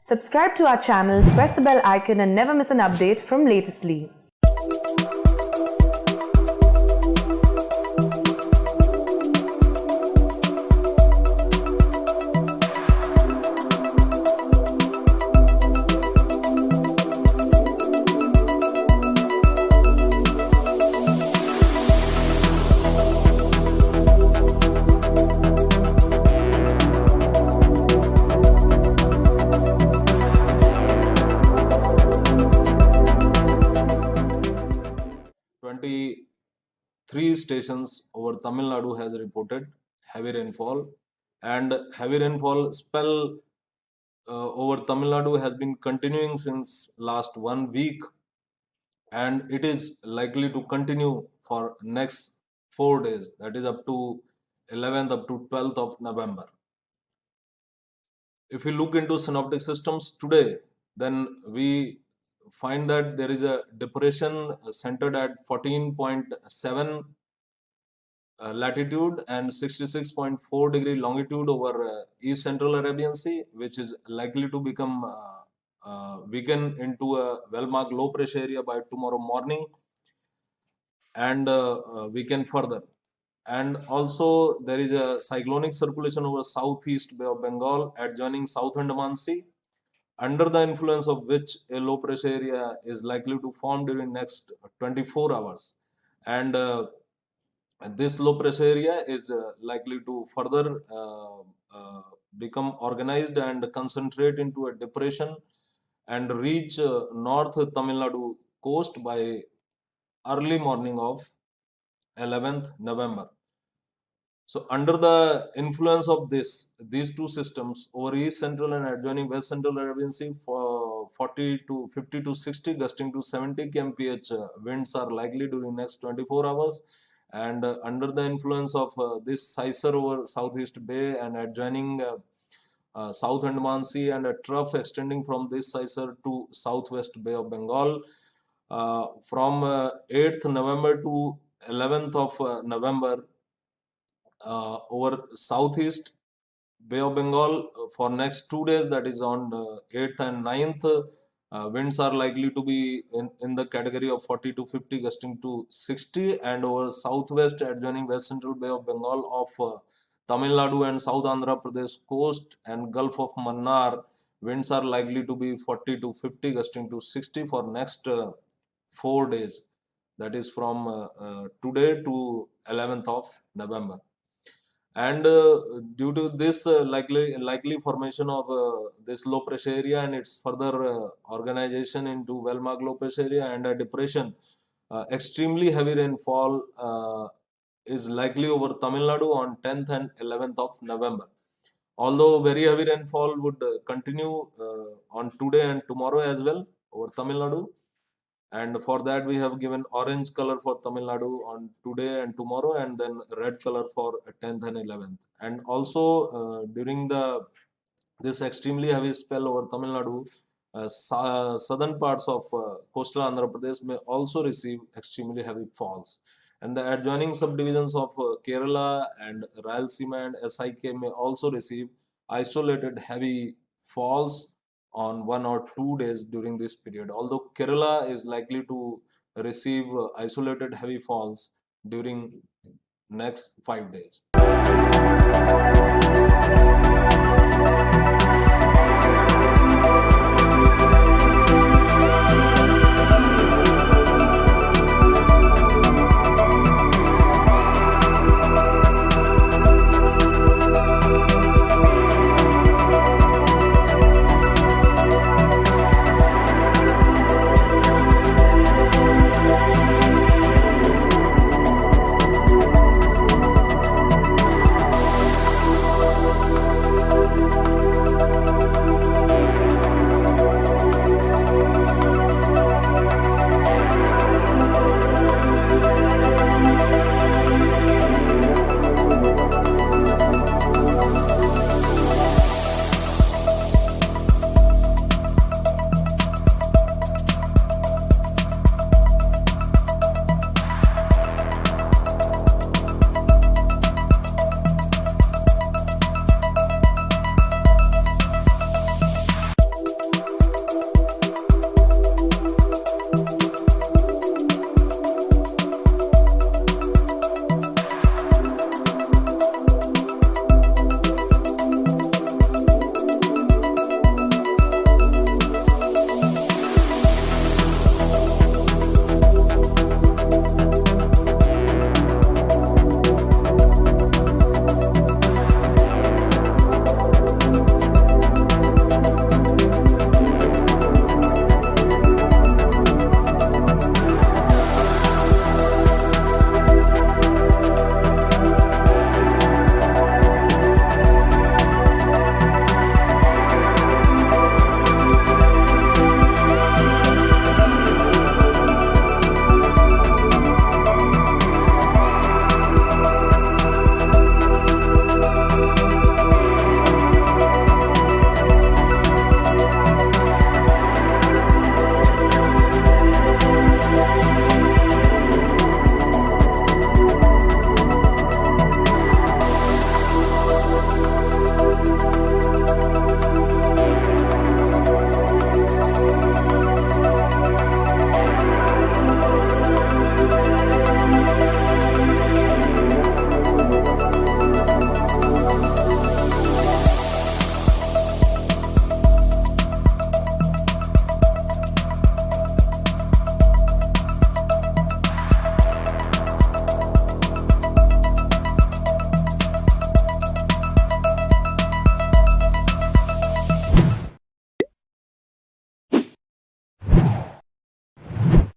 Subscribe to our channel, press the bell icon and never miss an update from Latestly. 23 stations over Tamil Nadu has reported heavy rainfall, and heavy rainfall spell over Tamil Nadu has been continuing since last 1 week, and it is likely to continue for next 4 days, that is up to 11th up to 12th of November. If we look into synoptic systems today, then we find that there is a depression centered at 14.7 latitude and 66.4 degree longitude over East Central Arabian Sea, which is likely to become weaken into a well-marked low pressure area by tomorrow morning and weaken further. And also there is a cyclonic circulation over Southeast Bay of Bengal adjoining South Andaman Sea, under the influence of which a low pressure area is likely to form during next 24 hours. And this low pressure area is likely to further become organized and concentrate into a depression and reach North Tamil Nadu coast by early morning of 11th November. So under the influence of these two systems over East Central and adjoining West Central Arabian Sea, for 40 to 50 to 60 gusting to 70 kmph winds are likely during next 24 hours. And under the influence of this sicer over Southeast Bay and adjoining South Andaman Sea and a trough extending from this sicer to Southwest Bay of Bengal, from 8th November to 11th of November, over Southeast Bay of Bengal for next 2 days, that is on 8th and 9th, winds are likely to be in the category of 40 to 50 gusting to 60, and over southwest adjoining West Central Bay of Bengal of Tamil Nadu and South Andhra Pradesh coast and Gulf of Mannar, winds are likely to be 40 to 50 gusting to 60 for next 4 days, that is from today to 11th of November. And due to this likely formation of this low pressure area and its further organization into well-marked low pressure area and a depression, extremely heavy rainfall is likely over Tamil Nadu on 10th and 11th of November. Although very heavy rainfall would continue on today and tomorrow as well over Tamil Nadu, and for that we have given orange color for Tamil Nadu on today and tomorrow, and then red color for 10th and 11th. And also during this extremely heavy spell over Tamil Nadu, southern parts of coastal Andhra Pradesh may also receive extremely heavy falls, and the adjoining subdivisions of Kerala and Rayalaseema and SIK may also receive isolated heavy falls on 1 or 2 days during this period, although Kerala is likely to receive isolated heavy falls during next 5 days.